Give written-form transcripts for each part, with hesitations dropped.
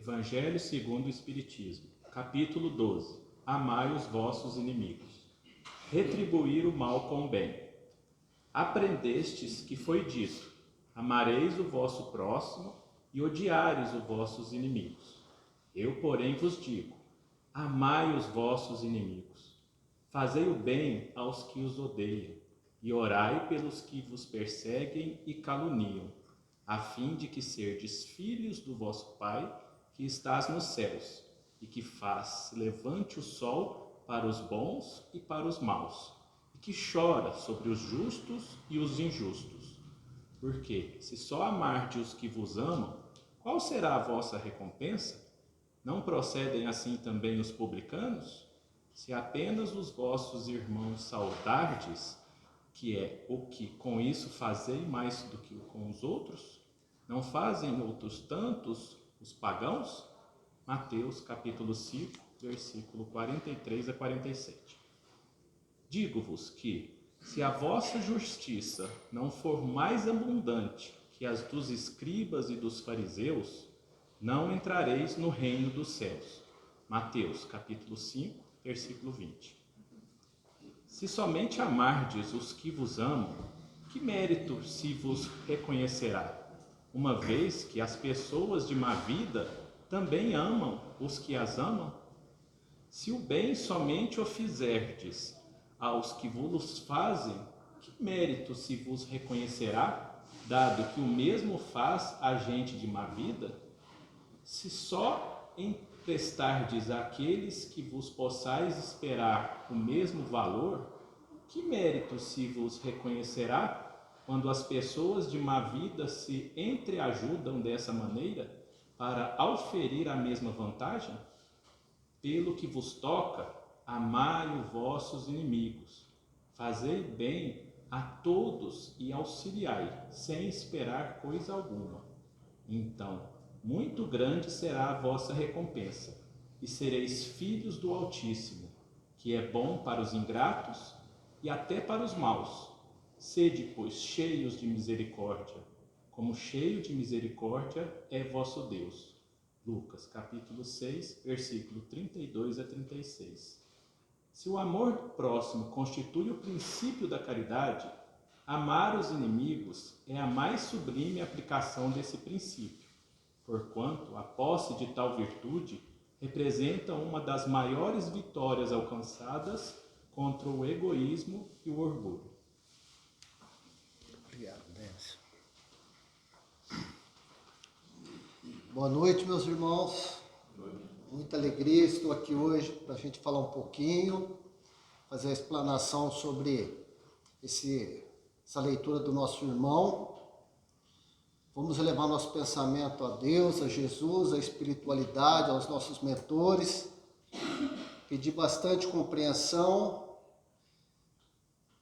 Evangelho segundo o Espiritismo, capítulo 12. Amai os vossos inimigos. Retribuir o mal com o bem. Aprendestes que foi dito: amareis o vosso próximo e odiareis os vossos inimigos. Eu, porém, vos digo: amai os vossos inimigos. Fazei o bem aos que os odeiam e orai pelos que vos perseguem e caluniam, a fim de que serdes filhos do vosso Pai que estás nos céus, e que faz levante o sol para os bons e para os maus, e que chora sobre os justos e os injustos. Porque, se só amardes os que vos amam, qual será a vossa recompensa? Não procedem assim também os publicanos? Se apenas os vossos irmãos saudardes, que é o que com isso fazei mais do que com os outros, não fazem outros tantos os pagãos? Mateus capítulo 5, versículo 43 a 47. Digo-vos que, se a vossa justiça não for mais abundante que as dos escribas e dos fariseus, não entrareis no reino dos céus. Mateus capítulo 5, versículo 20. Se somente amardes os que vos amam, que mérito se vos reconhecerá? Uma vez que as pessoas de má vida também amam os que as amam? Se o bem somente o fizerdes aos que vos fazem, que mérito se vos reconhecerá, dado que o mesmo faz a gente de má vida? Se só emprestardes àqueles que vos possais esperar o mesmo valor, que mérito se vos reconhecerá quando as pessoas de má vida se entreajudam dessa maneira para auferir a mesma vantagem? Pelo que vos toca, amai os vossos inimigos, fazei bem a todos e auxiliai, sem esperar coisa alguma. Então, muito grande será a vossa recompensa, e sereis filhos do Altíssimo, que é bom para os ingratos e até para os maus. Sede, pois, cheios de misericórdia, como cheio de misericórdia é vosso Deus. Lucas, capítulo 6, versículo 32 a 36. Se o amor do próximo constitui o princípio da caridade, amar os inimigos é a mais sublime aplicação desse princípio, porquanto a posse de tal virtude representa uma das maiores vitórias alcançadas contra o egoísmo e o orgulho. Obrigado, Décio. Boa noite, meus irmãos. Muita alegria, estou aqui hoje para a gente falar um pouquinho, fazer a explanação sobre essa leitura do nosso irmão. Vamos elevar nosso pensamento a Deus, a Jesus, à espiritualidade, aos nossos mentores, pedir bastante compreensão,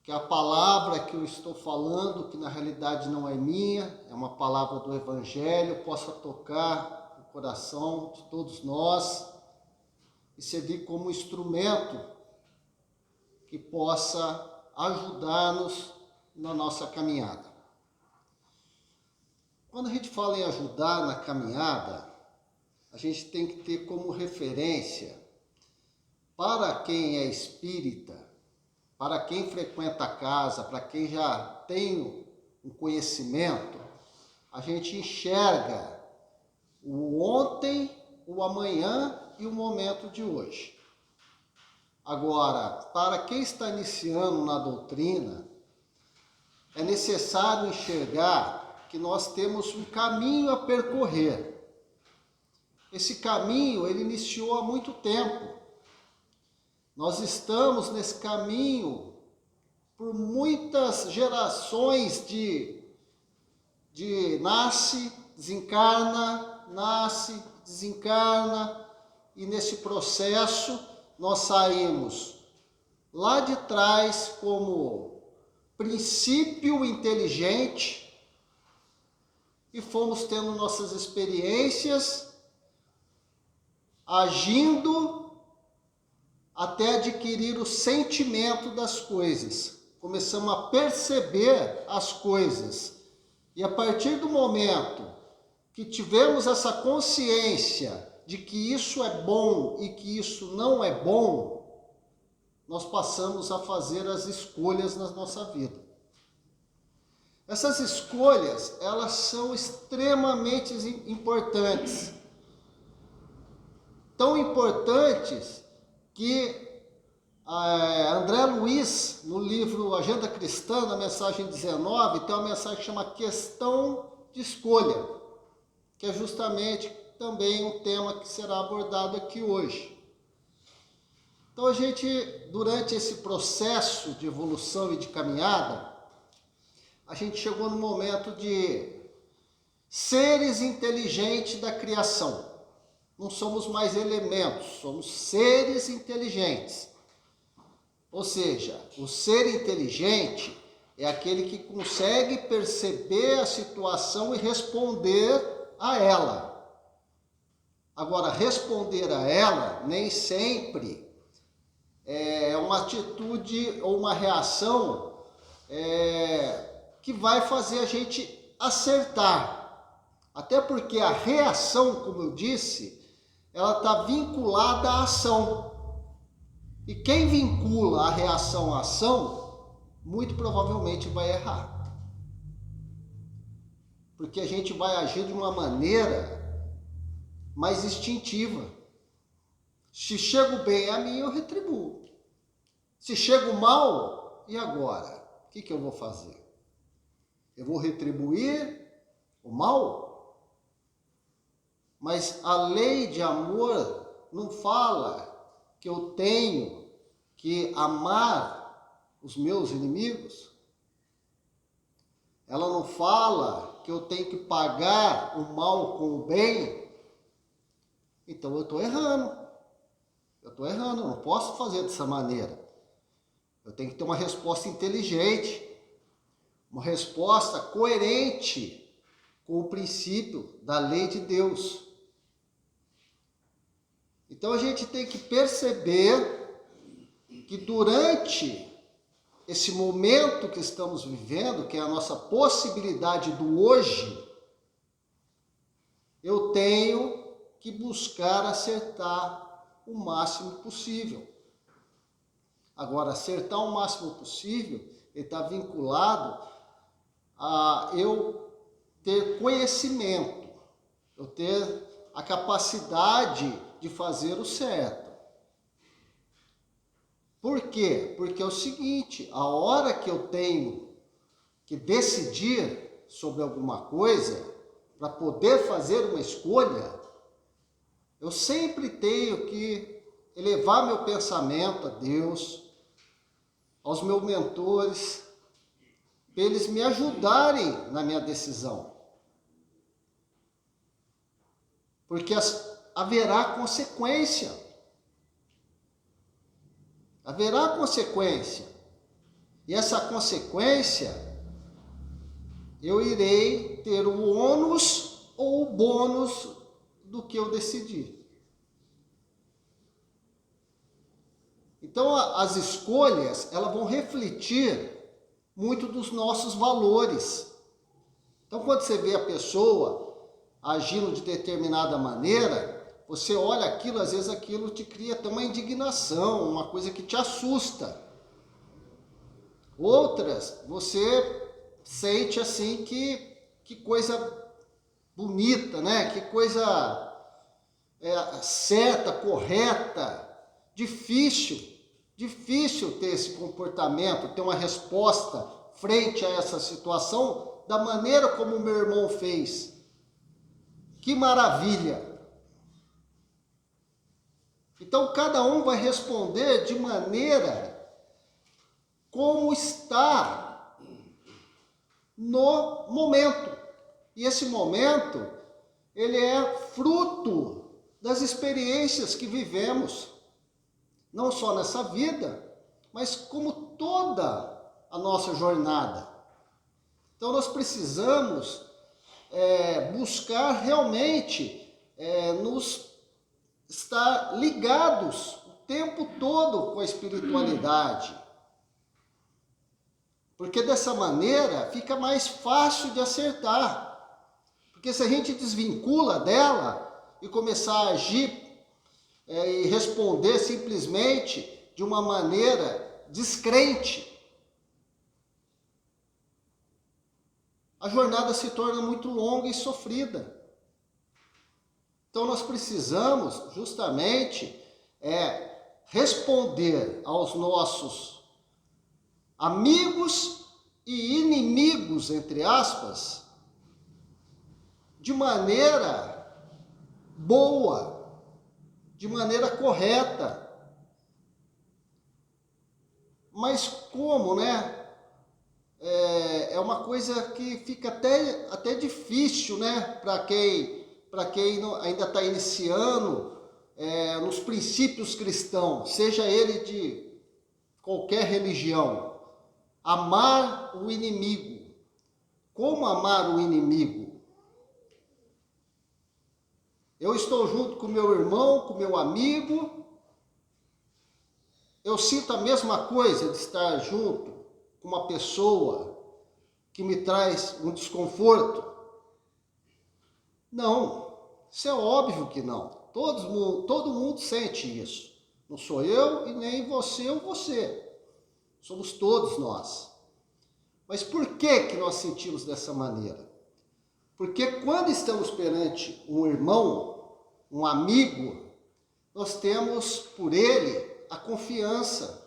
que a palavra que eu estou falando, que na realidade não é minha, é uma palavra do Evangelho, possa tocar o coração de todos nós e servir como instrumento que possa ajudar-nos na nossa caminhada. Quando a gente fala em ajudar na caminhada, a gente tem que ter como referência, para quem é espírita, para quem frequenta a casa, para quem já tem um conhecimento, a gente enxerga o ontem, o amanhã e o momento de hoje. Agora, para quem está iniciando na doutrina, é necessário enxergar que nós temos um caminho a percorrer. Esse caminho, ele iniciou há muito tempo. Nós estamos nesse caminho por muitas gerações de nasce, desencarna, e nesse processo nós saímos lá de trás como princípio inteligente e fomos tendo nossas experiências, agindo até adquirir o sentimento das coisas. Começamos a perceber as coisas. E a partir do momento que tivemos essa consciência de que isso é bom e que isso não é bom, nós passamos a fazer as escolhas na nossa vida. Essas escolhas, elas são extremamente importantes. Tão importantes que André Luiz, no livro Agenda Cristã, na mensagem 19, tem uma mensagem que chama Questão de Escolha, que é justamente também um tema que será abordado aqui hoje. Então a gente, durante esse processo de evolução e de caminhada, a gente chegou no momento de seres inteligentes da criação. Não somos mais elementos, somos seres inteligentes. Ou seja, o ser inteligente é aquele que consegue perceber a situação e responder a ela. Agora, responder a ela nem sempre é uma atitude ou uma reação que vai fazer a gente acertar. Até porque a reação, como eu disse, ela está vinculada à ação. E quem vincula a reação à ação, muito provavelmente vai errar. Porque a gente vai agir de uma maneira mais instintiva. Se chego bem a mim, eu retribuo. Se chego mal, e agora? O que eu vou fazer? Eu vou retribuir o mal? Mas a lei de amor não fala que eu tenho que amar os meus inimigos? Ela não fala que eu tenho que pagar o mal com o bem? Então eu estou errando. Eu não posso fazer dessa maneira. Eu tenho que ter uma resposta inteligente, uma resposta coerente com o princípio da lei de Deus. Então a gente tem que perceber que durante esse momento que estamos vivendo, que é a nossa possibilidade do hoje, eu tenho que buscar acertar o máximo possível. Agora, acertar o máximo possível, ele está vinculado a eu ter conhecimento, eu ter a capacidade de fazer o certo. Por quê? Porque é o seguinte, a hora que eu tenho que decidir sobre alguma coisa, para poder fazer uma escolha, eu sempre tenho que elevar meu pensamento a Deus, aos meus mentores, para eles me ajudarem na minha decisão. Porque haverá consequência. Haverá consequência. E essa consequência, eu irei ter o ônus ou o bônus do que eu decidi. Então, as escolhas, elas vão refletir muito dos nossos valores. Então, quando você vê a pessoa agindo de determinada maneira, você olha aquilo, às vezes aquilo te cria até uma indignação, uma coisa que te assusta. Outras, você sente assim que coisa bonita, né? Que coisa certa, correta, difícil ter esse comportamento, ter uma resposta frente a essa situação da maneira como o meu irmão fez. Que maravilha! Então cada um vai responder de maneira como está no momento. E esse momento, ele é fruto das experiências que vivemos, não só nessa vida, mas como toda a nossa jornada. Então nós precisamos buscar realmente nos estar ligados o tempo todo com a espiritualidade. Porque dessa maneira fica mais fácil de acertar. Porque se a gente desvincula dela, e começar a agir e responder simplesmente de uma maneira descrente, a jornada se torna muito longa e sofrida. Então nós precisamos justamente responder aos nossos amigos e inimigos, entre aspas, de maneira boa, de maneira correta. Mas como, né? É uma coisa que fica até difícil, né? Para quem ainda está iniciando nos princípios cristãos, seja ele de qualquer religião. Amar o inimigo. Como amar o inimigo? Eu estou junto com meu irmão, com meu amigo. Eu sinto a mesma coisa de estar junto com uma pessoa que me traz um desconforto? Não, isso é óbvio que não. Todo mundo sente isso. Não sou eu e nem você ou você. Somos todos nós. Mas por que nós sentimos dessa maneira? Porque quando estamos perante um irmão, um amigo, nós temos por ele a confiança,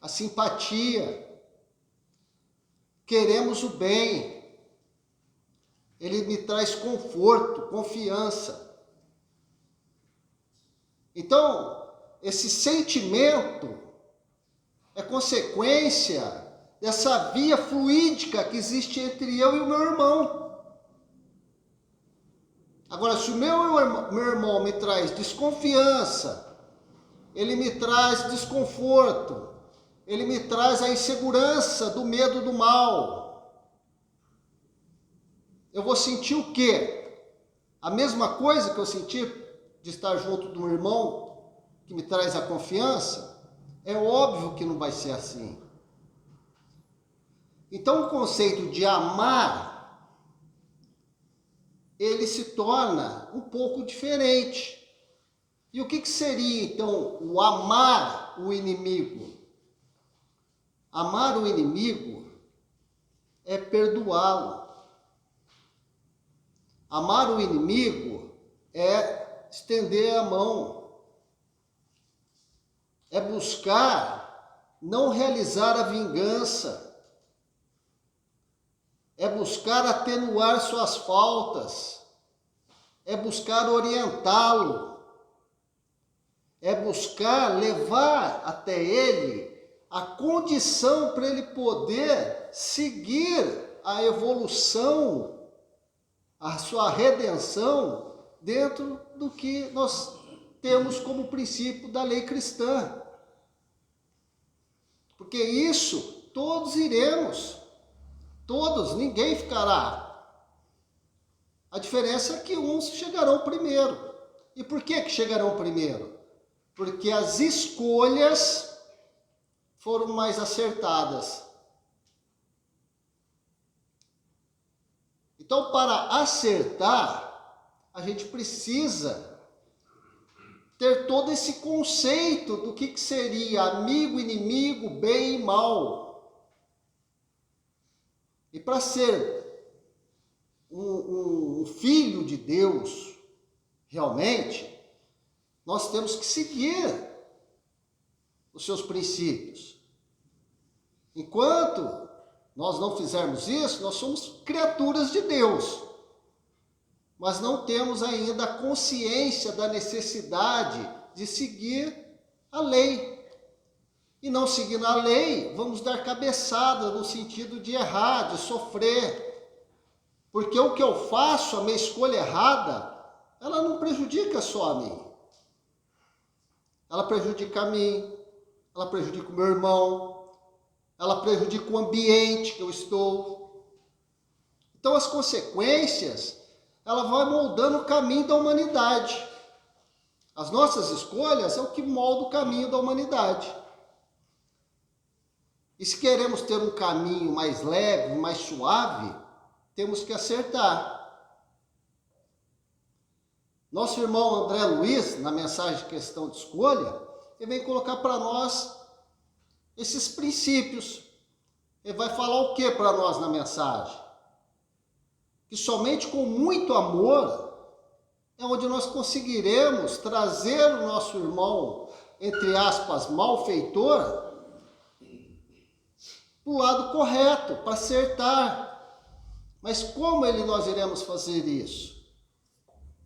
a simpatia, queremos o bem, ele me traz conforto, confiança. Então, esse sentimento é consequência dessa via fluídica que existe entre eu e o meu irmão. Agora, se o meu irmão me traz desconfiança, ele me traz desconforto, ele me traz a insegurança do medo do mal, eu vou sentir o quê? A mesma coisa que eu senti de estar junto de um irmão que me traz a confiança? É óbvio que não vai ser assim. Então o conceito de amar, ele se torna um pouco diferente. E o que seria então o amar o inimigo? Amar o inimigo é perdoá-lo. Amar o inimigo é estender a mão. É buscar não realizar a vingança. É buscar atenuar suas faltas. É buscar orientá-lo. É buscar levar até ele a condição para ele poder seguir a evolução, a sua redenção dentro do que nós temos como princípio da lei cristã. Porque isso todos iremos, todos, ninguém ficará. A diferença é que uns chegarão primeiro. E por que chegarão primeiro? Porque as escolhas foram mais acertadas. Então, para acertar, a gente precisa ter todo esse conceito do que seria amigo, inimigo, bem e mal. E para ser um filho de Deus, realmente, nós temos que seguir os seus princípios. Enquanto nós não fizermos isso, nós somos criaturas de Deus, mas não temos ainda a consciência da necessidade de seguir a lei. E não seguindo a lei, vamos dar cabeçada no sentido de errar, de sofrer. Porque o que eu faço, a minha escolha errada, ela não prejudica só a mim. Ela prejudica a mim, ela prejudica o meu irmão, ela prejudica o ambiente que eu estou. Então as consequências, ela vai moldando o caminho da humanidade. As nossas escolhas é o que molda o caminho da humanidade. E se queremos ter um caminho mais leve, mais suave, temos que acertar. Nosso irmão André Luiz, na mensagem Questão de Escolha, ele vem colocar para nós esses princípios. Ele vai falar o que para nós na mensagem? Que somente com muito amor é onde nós conseguiremos trazer o nosso irmão, entre aspas, malfeitor, para o lado correto, para acertar. Mas como nós iremos fazer isso?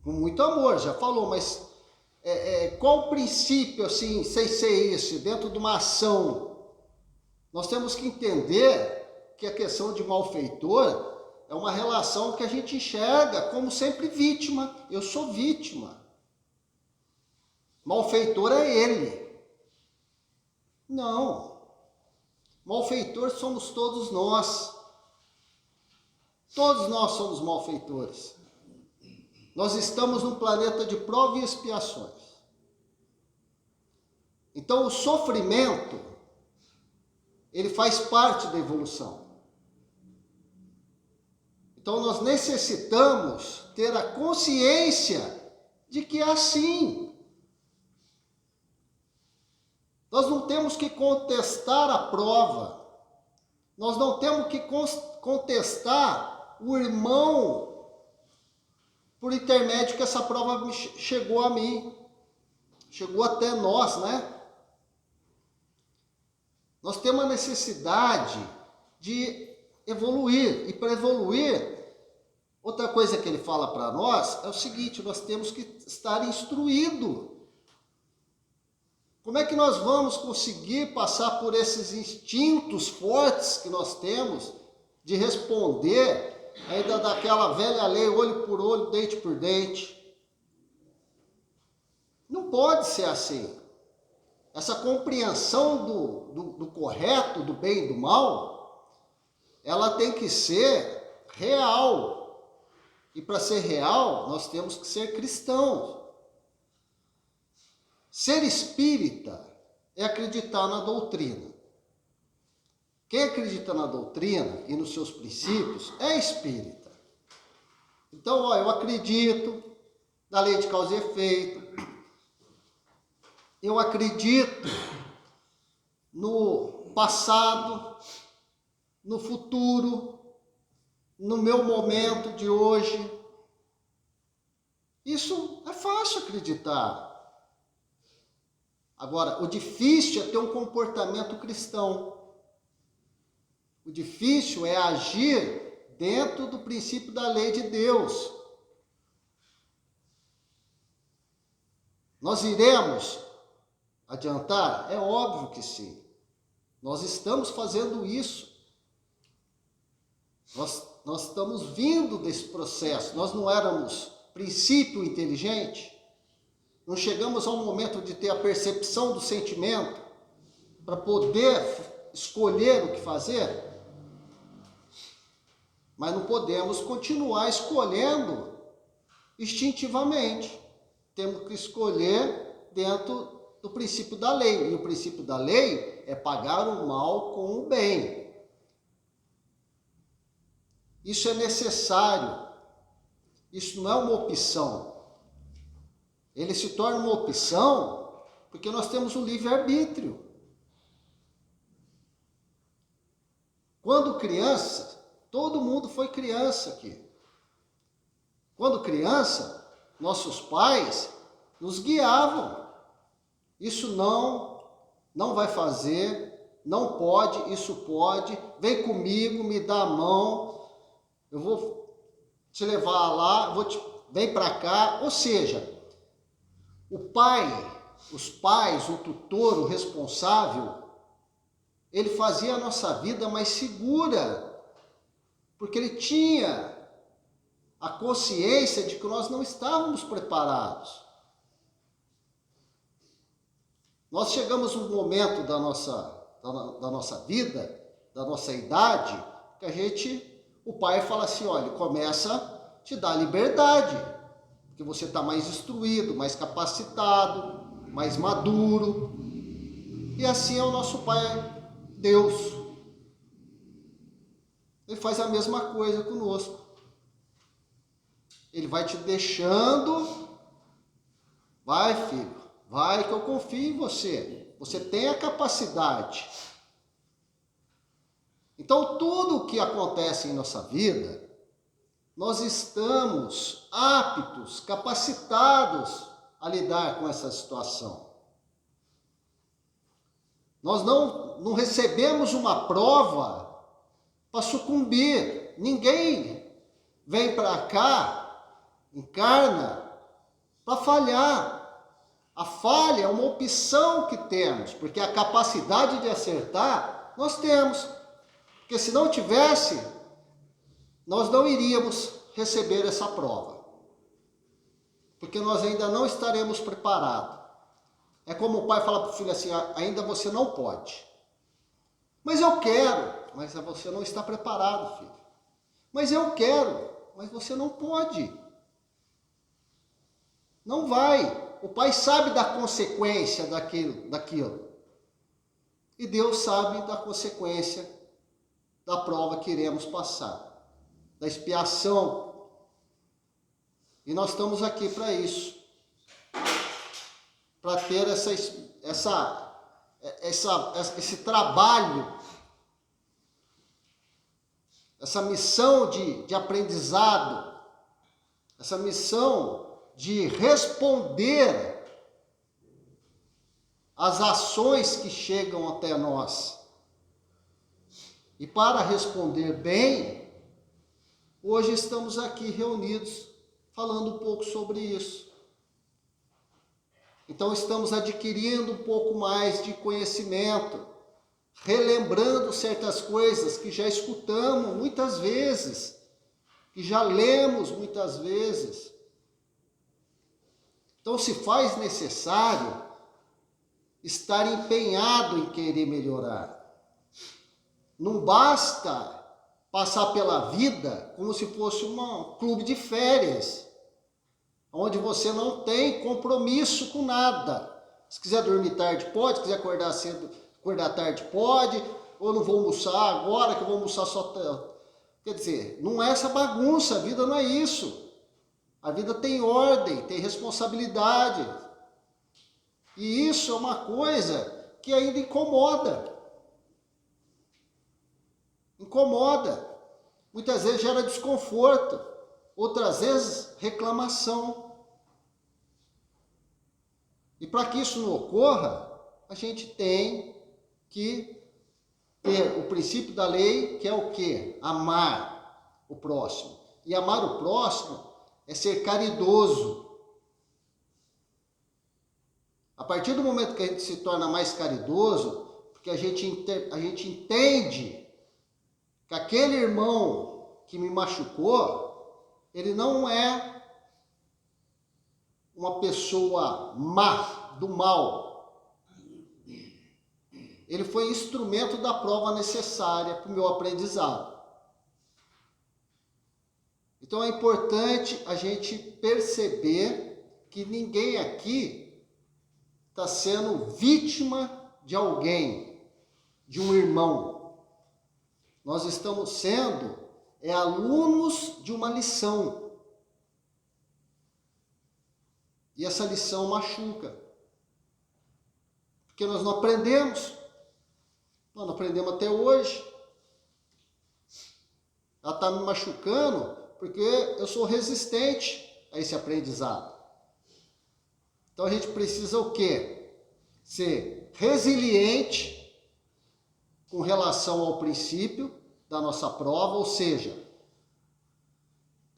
Com muito amor, já falou, mas qual o princípio, assim, sem ser esse, dentro de uma ação? Nós temos que entender que a questão de malfeitor é uma relação que a gente enxerga como sempre vítima. Eu sou vítima. Malfeitor é ele. Não. Malfeitor somos todos nós. Todos nós somos malfeitores. Nós estamos num planeta de prova e expiações. Então o sofrimento, ele faz parte da evolução. Então nós necessitamos ter a consciência de que é assim. Nós não temos que contestar a prova. Nós não temos que contestar o irmão por intermédio que essa prova chegou a mim. Chegou até nós, né? Nós temos a necessidade de evoluir. E para evoluir, outra coisa que ele fala para nós é o seguinte: nós temos que estar instruídos. Como é que nós vamos conseguir passar por esses instintos fortes que nós temos de responder ainda daquela velha lei, olho por olho, dente por dente? Não pode ser assim. Essa compreensão do correto, do bem e do mal, ela tem que ser real. E para ser real, nós temos que ser cristãos. Ser espírita é acreditar na doutrina. Quem acredita na doutrina e nos seus princípios é espírita. Então, eu acredito na lei de causa e efeito. Eu acredito no passado, no futuro, no meu momento de hoje. Isso é fácil acreditar. Agora, o difícil é ter um comportamento cristão. O difícil é agir dentro do princípio da lei de Deus. Nós iremos adiantar? É óbvio que sim. Nós estamos fazendo isso. Nós estamos vindo desse processo. Nós não éramos princípio inteligente? Não chegamos ao momento de ter a percepção do sentimento para poder escolher o que fazer? Mas não podemos continuar escolhendo instintivamente. Temos que escolher dentro do princípio da lei. E o princípio da lei é pagar o mal com o bem. Isso é necessário. Isso não é uma opção. Ele se torna uma opção porque nós temos o livre-arbítrio. Quando criança, todo mundo foi criança aqui. Quando criança, nossos pais nos guiavam. Isso não vai fazer, não pode, isso pode, vem comigo, me dá a mão, eu vou te levar lá, vem para cá. Ou seja, o pai, os pais, o tutor, o responsável, ele fazia a nossa vida mais segura, porque ele tinha a consciência de que nós não estávamos preparados. Nós chegamos num momento da nossa vida, da nossa idade, que o pai fala assim: olha, começa a te dar liberdade, porque você está mais instruído, mais capacitado, mais maduro. E assim é o nosso Pai, Deus. Ele faz a mesma coisa conosco. Ele vai te deixando Vai, filho, vai que eu confio em você. Você tem a capacidade. Então, tudo o que acontece em nossa vida, nós estamos aptos, capacitados a lidar com essa situação. Nós não recebemos uma prova para sucumbir. Ninguém vem para cá, encarna, para falhar. A falha é uma opção que temos, porque a capacidade de acertar nós temos. Porque se não tivesse, nós não iríamos receber essa prova. Porque nós ainda não estaremos preparados. É como o pai fala para o filho assim, ainda você não pode. Mas eu quero. Mas você não está preparado, filho. Mas eu quero. Mas você não pode. Não vai. O pai sabe da consequência daquilo. E Deus sabe da consequência da prova que iremos passar. Da expiação. E nós estamos aqui para isso. Para ter esse trabalho, essa missão de aprendizado, essa missão de responder às ações que chegam até nós. E para responder bem, hoje estamos aqui reunidos falando um pouco sobre isso. Então estamos adquirindo um pouco mais de conhecimento, relembrando certas coisas que já escutamos muitas vezes, que já lemos muitas vezes. Então se faz necessário estar empenhado em querer melhorar. Não basta passar pela vida como se fosse um clube de férias, onde você não tem compromisso com nada. Se quiser dormir tarde, pode. Se quiser acordar cedo, acordar tarde, pode. Ou não vou almoçar agora, que eu vou almoçar só... Quer dizer, não é essa bagunça, a vida não é isso. A vida tem ordem, tem responsabilidade. E isso é uma coisa que ainda incomoda. Incomoda. Muitas vezes gera desconforto. Outras vezes, reclamação. E para que isso não ocorra, a gente tem que ter o princípio da lei, que é o quê? Amar o próximo. E amar o próximo é ser caridoso. A partir do momento que a gente se torna mais caridoso, porque a gente entende que aquele irmão que me machucou, ele não é uma pessoa má, do mal. Ele foi instrumento da prova necessária para o meu aprendizado. Então é importante a gente perceber que ninguém aqui está sendo vítima de alguém, de um irmão. Nós estamos sendo alunos de uma lição. E essa lição machuca. Porque nós não aprendemos. Nós não aprendemos até hoje. Ela está me machucando porque eu sou resistente a esse aprendizado. Então a gente precisa o quê? Ser resiliente com relação ao princípio da nossa prova, ou seja,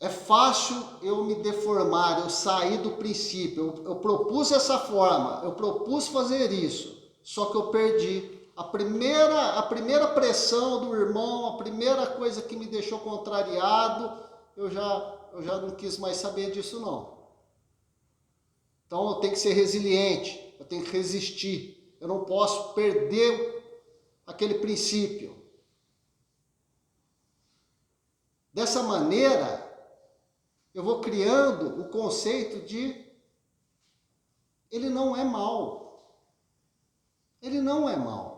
é fácil eu me deformar, eu sair do princípio, eu propus essa forma, eu propus fazer isso, só que eu perdi. A primeira pressão do irmão, a primeira coisa que me deixou contrariado, eu já não quis mais saber disso não. Então eu tenho que ser resiliente, eu tenho que resistir, eu não posso perder aquele princípio. Dessa maneira, eu vou criando o conceito de ele não é mal. Ele não é mal.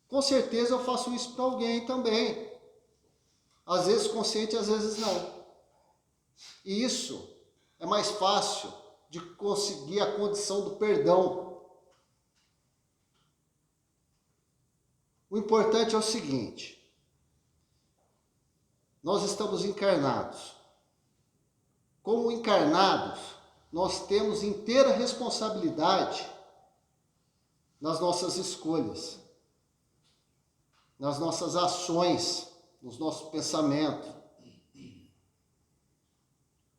Com certeza eu faço isso para alguém também. Às vezes consciente, às vezes não. E isso é mais fácil de conseguir a condição do perdão. O importante é o seguinte: nós estamos encarnados. Como encarnados, nós temos inteira responsabilidade nas nossas escolhas, nas nossas ações, nos nossos pensamentos.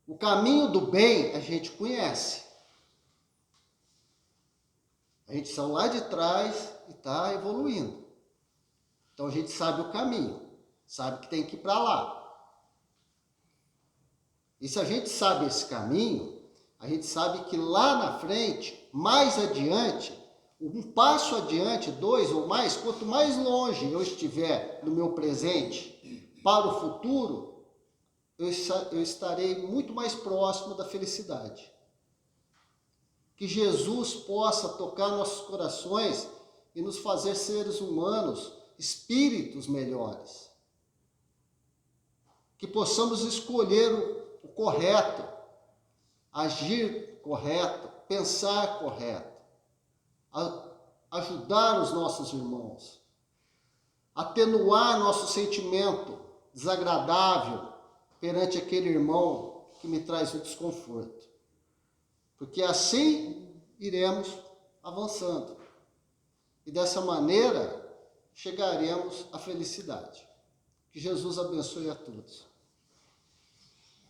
O caminho do bem a gente conhece. A gente saiu lá de trás e está evoluindo. Então a gente sabe o caminho, sabe que tem que ir para lá. E se a gente sabe esse caminho, a gente sabe que lá na frente, mais adiante, um passo adiante, 2 ou mais, quanto mais longe eu estiver no meu presente para o futuro, eu estarei muito mais próximo da felicidade. Que Jesus possa tocar nossos corações e nos fazer seres humanos, espíritos melhores. Que possamos escolher o correto, agir correto, pensar correto, ajudar os nossos irmãos, atenuar nosso sentimento desagradável perante aquele irmão que me traz o desconforto. Porque assim iremos avançando. E dessa maneira chegaremos à felicidade. Que Jesus abençoe a todos.